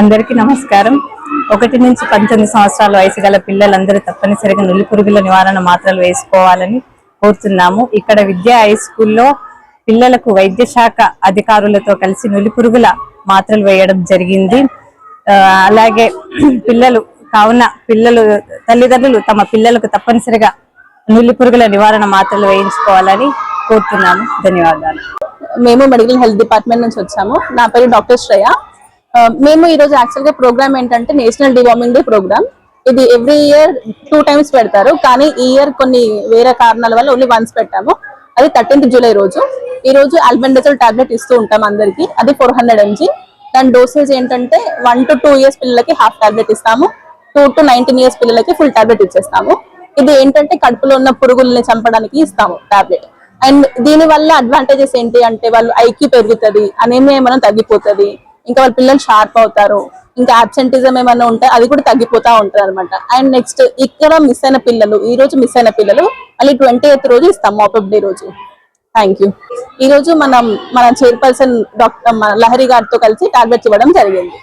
అందరికీ నమస్కారం. 1 నుంచి 19 సంవత్సరాల వయసు గల పిల్లలందరూ తప్పనిసరిగా నులిపురుగుల నివారణ మాత్రలు వేసుకోవాలని కోరుతున్నాము. ఇక్కడ విద్యా హై స్కూల్లో పిల్లలకు వైద్య శాఖ అధికారులతో కలిసి నులిపురుగుల మాత్రలు వేయడం జరిగింది. అలాగే పిల్లలు తల్లిదండ్రులు తమ పిల్లలకు తప్పనిసరిగా నులిపురుగుల నివారణ మాత్రలు వేయించుకోవాలని కోరుతున్నాము. ధన్యవాదాలు. మేము మెడికల్ హెల్త్ డిపార్ట్మెంట్ నుంచి వచ్చాము. నా పేరు డాక్టర్ శ్రేయ. మేము ఈ రోజు యాక్చువల్ గా ప్రోగ్రామ్ ఏంటంటే నేషనల్ డివార్మింగ్ డే ప్రోగ్రామ్. ఇది ఎవ్రీ ఇయర్ 2 times పెడతారు, కానీ ఈ ఇయర్ కొన్ని వేరే కారణాల వల్ల ఓన్లీ వన్స్ పెట్టాము. అది 13th జూలై రోజు. ఈ రోజు ఆల్బెండజోల్ టాబ్లెట్ ఇస్తూ ఉంటాం అందరికి. అది 400 mg. దాని డోసేజ్ ఏంటంటే 1 to 2 years పిల్లలకి హాఫ్ టాబ్లెట్ ఇస్తాము, 2 to 19 years పిల్లలకి ఫుల్ టాబ్లెట్ ఇచ్చేస్తాము. ఇది ఏంటంటే కడుపులో ఉన్న పురుగుల్ని చంపడానికి ఇస్తాము టాబ్లెట్. అండ్ దీని వల్ల అడ్వాంటేజెస్ ఏంటి అంటే వాళ్ళు ఐక్యూ పెరుగుతుంది, అనేమియా ఏమైనా తగ్గిపోతుంది, ఇంకా వాళ్ళ పిల్లలు షార్ప్ అవుతారు, ఇంకా అబ్సెంటిజం ఏమైనా ఉంటే అది కూడా తగ్గిపోతా ఉంటుంది అనమాట. అండ్ నెక్స్ట్ ఇక్కడ మిస్ అయిన పిల్లలు, ఈ రోజు మిస్ అయిన పిల్లలు మళ్ళీ 28th రోజు ఇస్తాం, మాపప్ డే రోజు. Thank you. ఈ రోజు మన చైర్పర్సన్ డాక్టర్ లహరి గారితో కలిసి టాబ్లెట్స్ ఇవ్వడం జరిగింది.